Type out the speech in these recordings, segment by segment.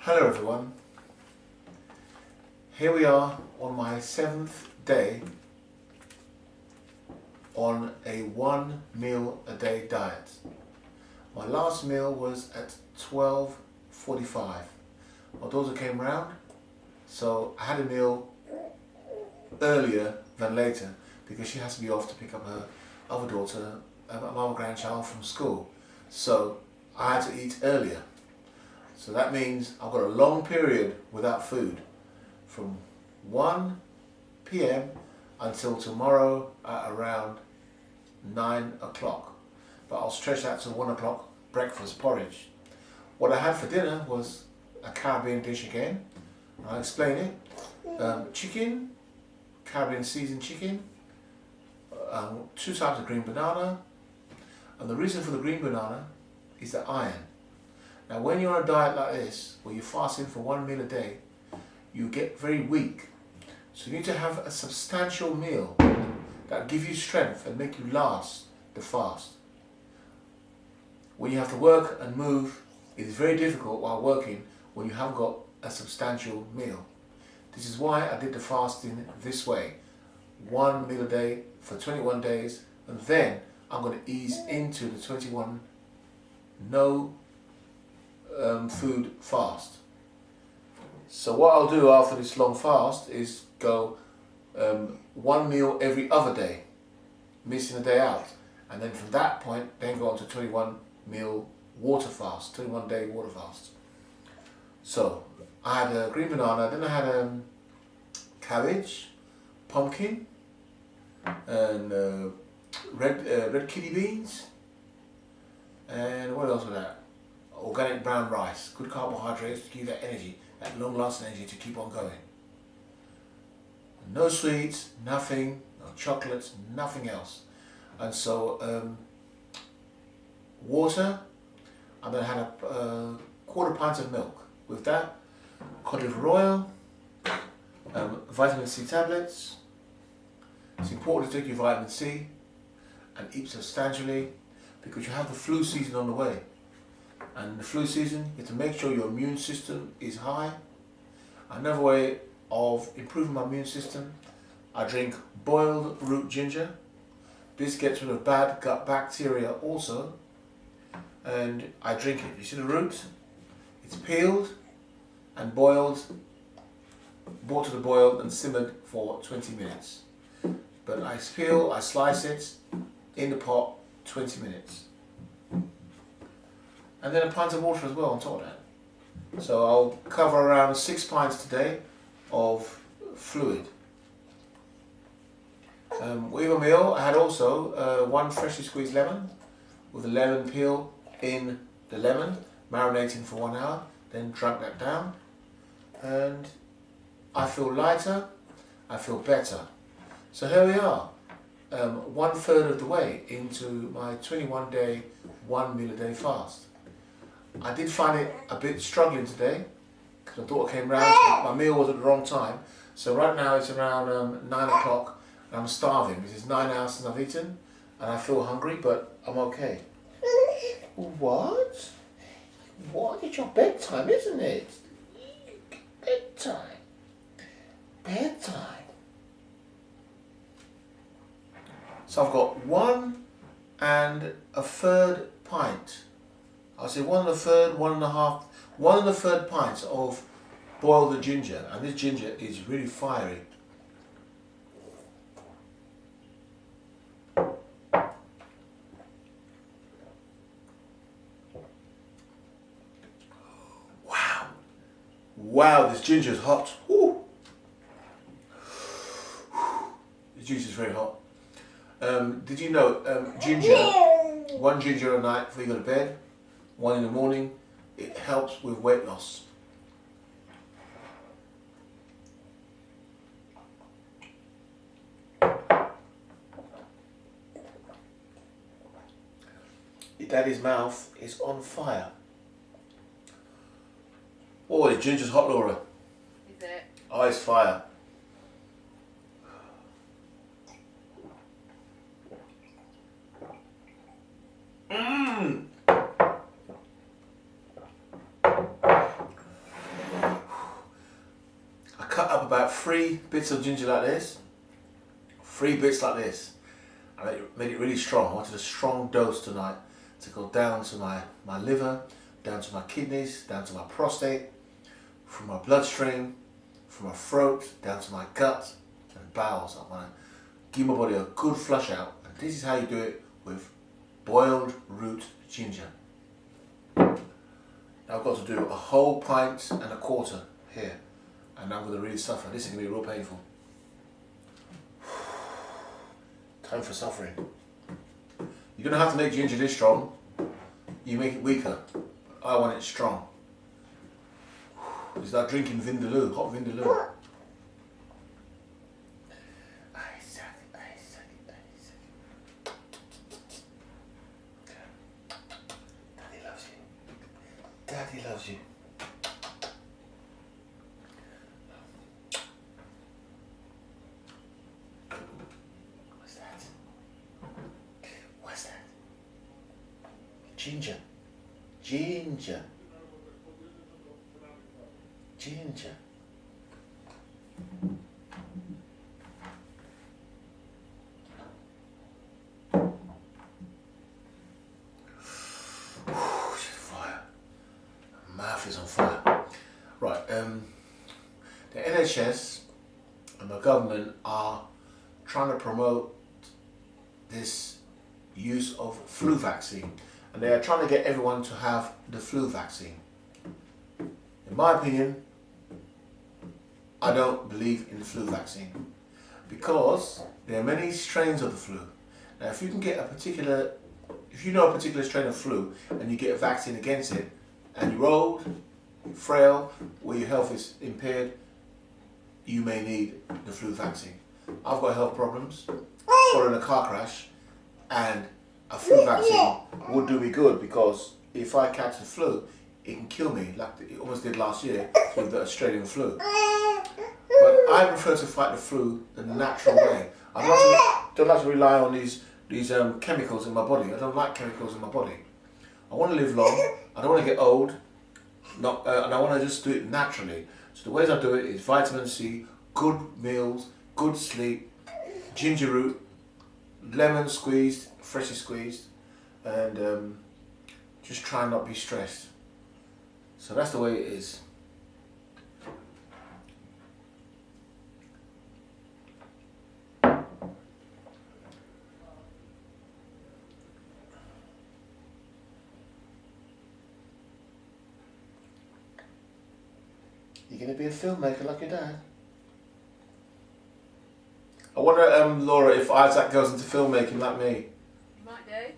Hello everyone, here we are on my 7th day on a 1 meal a day diet. My last meal was at 12:45. My daughter came round, so I had a meal earlier than later because she has to be off to pick up her other daughter, my grandchild, from school. So I had to eat earlier. So that means I've got a long period without food from 1 p.m. until tomorrow at around 9 o'clock. But I'll stretch that to 1 o'clock breakfast porridge. What I had for dinner was a Caribbean dish again. I'll explain it. Chicken, Caribbean seasoned chicken, 2 types of green banana. And the reason for the green banana is the iron. Now when you're on a diet like this, where you're fasting for 1 meal a day, you get very weak. So you need to have a substantial meal that give you strength and make you last the fast. When you have to work and move, it is very difficult while working when you haven't got a substantial meal. This is why I did the fasting this way. 1 meal a day for 21 days, and then I'm going to ease into the 21 no food fast. So what I'll do after this long fast is go 1 meal every other day, missing a day out, and then from that point then go on to 21 meal water fast, 21 day water fast. So I had a green banana, then I had cabbage, pumpkin, and red kidney beans, and what else was that? Organic brown rice, good carbohydrates to give that energy, that long lasting energy to keep on going. No sweets, nothing, no chocolates, nothing else. And so water, and then I had a quarter pint of milk. With that, cod liver oil, vitamin C tablets. It's important to take your vitamin C and eat substantially because you have the flu season on the way. And in the flu season, you have to make sure your immune system is high. Another way of improving my immune system, I drink boiled root ginger. This gets rid of bad gut bacteria also. And I drink it. You see the root? It's peeled and boiled, brought to the boil and simmered for 20 minutes. But I peel, I slice it in the pot, 20 minutes. And then a pint of water as well on top of that. So I'll cover around 6 pints today of fluid. With a meal, I had also 1 freshly squeezed lemon with a lemon peel in the lemon, marinating for 1 hour, then drank that down. And I feel lighter, I feel better. So here we are, 1/3 of the way into my 21 day, 1 meal a day fast. I did find it a bit struggling today because my daughter came round, so my meal was at the wrong time. So right now it's around 9 o'clock and I'm starving because it's 9 hours since I've eaten and I feel hungry, but I'm okay. What? What? It's your bedtime, isn't it? Bedtime. Bedtime. So I've got 1 1/3 pint. I'll say 1 1/3, 1 1/3 pints of boiled ginger, and this ginger is really fiery. Wow, wow, this ginger is hot. Woo. This ginger is very hot. Did you know ginger, 1 ginger a night before you go to bed, 1 in the morning, it helps with weight loss. Daddy's mouth is on fire. Oh, the ginger's hot, Laura. Is it? Oh, it's fire. about 3 bits of ginger like this. 3 bits like this. I made it really strong. I wanted a strong dose tonight to go down to my liver, down to my kidneys, down to my prostate, from my bloodstream, from my throat, down to my gut and bowels. I want to give my body a good flush out. And this is how you do it with boiled root ginger. Now I've got to do a whole pint and a quarter here. And I'm going to really suffer. This is going to be real painful. Time for suffering. You don't have to make ginger this strong. You make it weaker. I want it strong. It's like drinking Vindaloo, hot Vindaloo. Daddy loves you. Daddy loves you. What's that? What's that? Ginger. Ginger. Ginger. Fire. My mouth is on fire. Right, the NHS and the government are trying to promote this use of flu vaccine, and they are trying to get everyone to have the flu vaccine. In my opinion, I don't believe in the flu vaccine because there are many strains of the flu. Now, if you can get if you know a particular strain of flu and you get a vaccine against it, and you're old, frail, or your health is impaired, you may need the flu vaccine. I've got health problems following a car crash, and a flu vaccine would do me good because if I catch the flu, it can kill me like it almost did last year with the Australian flu. But I prefer to fight the flu the natural way. I don't like to rely on these chemicals in my body. I don't like chemicals in my body. I want to live long. I don't want to get old. And I want to just do it naturally. So the ways I do it is vitamin C, good meals, good sleep, ginger root, lemon squeezed, freshly squeezed, and just try and not be stressed. So that's the way it is. You're going to be a filmmaker like your dad? I wonder, Laura, if Isaac goes into filmmaking like me. You might do.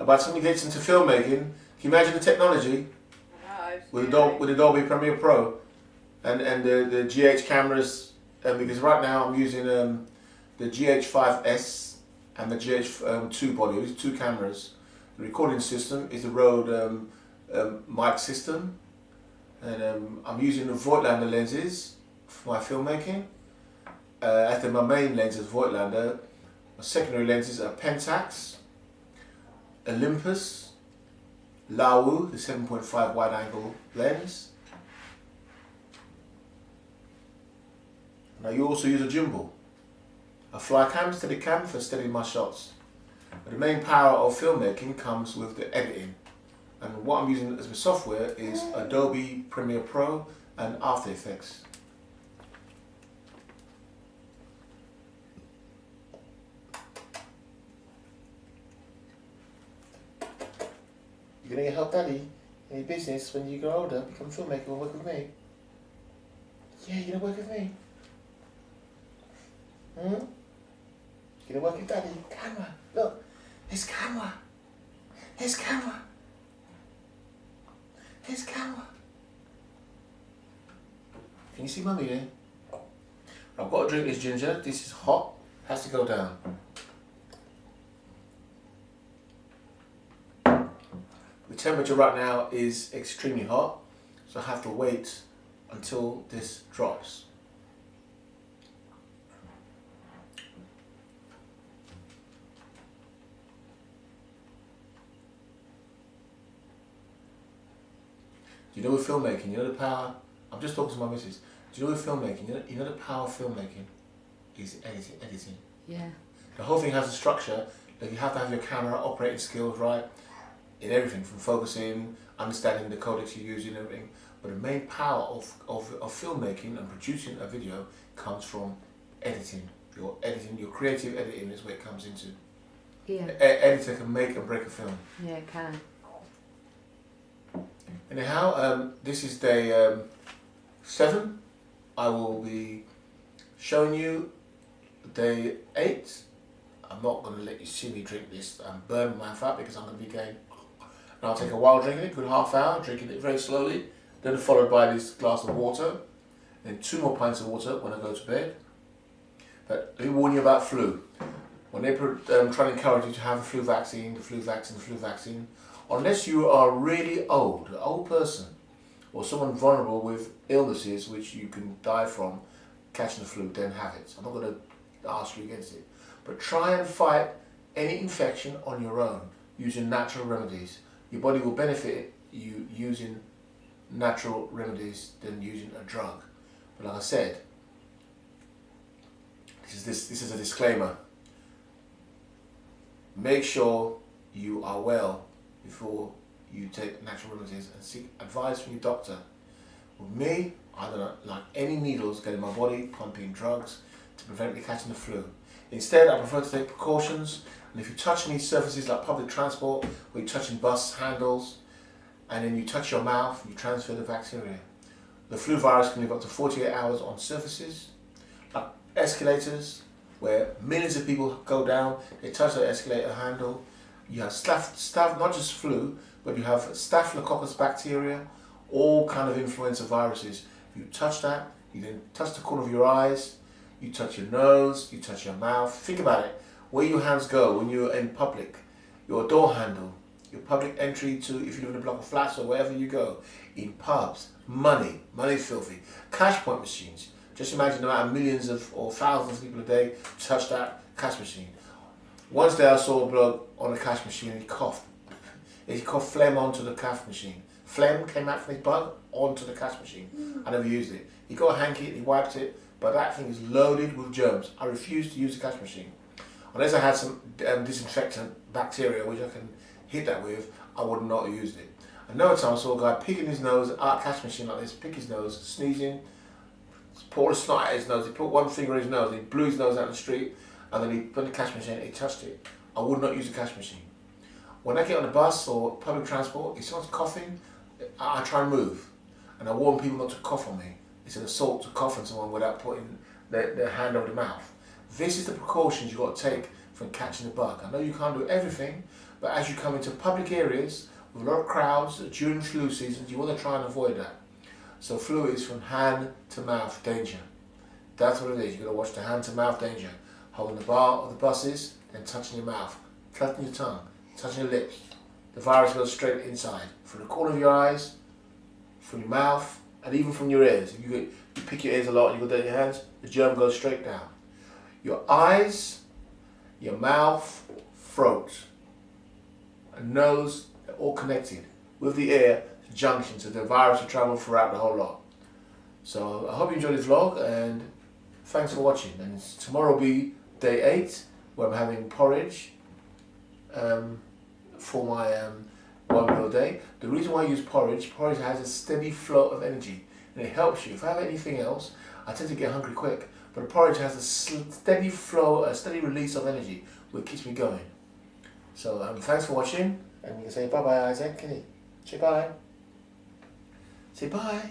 By the time he gets into filmmaking, can you imagine the technology? With the Dolby Premiere Pro and the GH cameras, because right now I'm using the GH5S and the GH2 body. These 2 cameras. The recording system is the Rode mic system, and I'm using the Voigtlander lenses for my filmmaking. After my main lens is Voigtlander, my secondary lenses are Pentax, Olympus, Laowu, the 7.5 wide angle lens. Now you also use a gimbal, a fly cam, steady cam for steadying my shots. But the main power of filmmaking comes with the editing. And what I'm using as my software is Adobe Premiere Pro and After Effects. You're going to help Daddy in your business when you grow older, become a filmmaker and work with me? Yeah, you're going to work with me? You're going to work with Daddy? Camera, look, there's camera. There's camera. There's camera. Can you see Mummy there? I've got to drink this ginger. This is hot. Has to go down. The temperature right now is extremely hot, so I have to wait until this drops. You know, with filmmaking, you know the power I'm just talking to my missus. Do you know with filmmaking, you know the power of filmmaking is editing. Yeah. The whole thing has a structure that you have to have your camera operating skills right in everything from focusing, understanding the codecs you're using, everything. But the main power of filmmaking and producing a video comes from editing. Your creative editing is where it comes into. Yeah. Editor can make and break a film. Yeah, it can. Anyhow, this is day 7. I will be showing you day 8. I'm not going to let you see me drink this and burn my mouth out because I'm going to be going. And I'll take a while drinking it, good half hour, drinking it very slowly. Then followed by this glass of water, and 2 more pints of water when I go to bed. But let me warn you about flu. When they try to encourage you to have a flu vaccine, unless you are really old, an old person, or someone vulnerable with illnesses which you can die from catching the flu, then have it. I'm not going to ask you against it. But try and fight any infection on your own using natural remedies. Your body will benefit you using natural remedies than using a drug. But like I said, this is a disclaimer. Make sure you are well before you take natural remedies and seek advice from your doctor. With me, I don't like any needles getting in my body pumping drugs to prevent me catching the flu. Instead, I prefer to take precautions, and if you touch any surfaces like public transport, or you're touching bus handles, and then you touch your mouth, you transfer the bacteria. The flu virus can live up to 48 hours on surfaces, like escalators, where millions of people go down, they touch the escalator handle. You have staph, not just flu, but you have staphylococcus bacteria, all kind of influenza viruses. If you touch that, you then touch the corner of your eyes, you touch your nose, you touch your mouth. Think about it, where your hands go when you're in public, your door handle, your public entry to, if you live in a block of flats or wherever you go, in pubs, money filthy, cash point machines. Just imagine the amount of millions of or thousands of people a day touch that cash machine. Once day I saw a bloke on a cash machine and he coughed. He coughed phlegm onto the cash machine. Phlegm came out from his bug onto the cash machine. I never used it. He got a hanky, he wiped it, but that thing is loaded with germs. I refuse to use the cash machine. Unless I had some disinfectant bacteria which I can hit that with, I would not have used it. Another time I saw a guy picking his nose at a cash machine like this, pick his nose, sneezing, pour a snot at his nose, he put one finger in his nose, he blew his nose out in the street, and then he put the cash machine, he touched it. I would not use the cash machine. When I get on the bus or public transport, if someone's coughing, I try and move. And I warn people not to cough on me. It's an assault to cough on someone without putting their hand over the mouth. This is the precautions you've got to take from catching the bug. I know you can't do everything, but as you come into public areas with a lot of crowds during flu seasons, you want to try and avoid that. So flu is from hand to mouth danger. That's what it is. You've got to watch the hand to mouth danger. Holding the bar of the buses, then touching your mouth, touching your tongue, touching your lips. The virus goes straight inside, from the corner of your eyes, from your mouth, and even from your ears. If you pick your ears a lot and you go down your hands, the germ goes straight down. Your eyes, your mouth, throat, and nose, they're all connected with the ear junction, so the virus will travel throughout the whole lot. So I hope you enjoyed this vlog, and thanks for watching. And tomorrow will be day 8, where I'm having porridge for my 1 meal a day. The reason why I use porridge has a steady flow of energy, and it helps you. If I have anything else, I tend to get hungry quick, but the porridge has a steady flow, a steady release of energy, which keeps me going. So thanks for watching, and you can say bye bye, Isaac. Can you say bye? Say bye.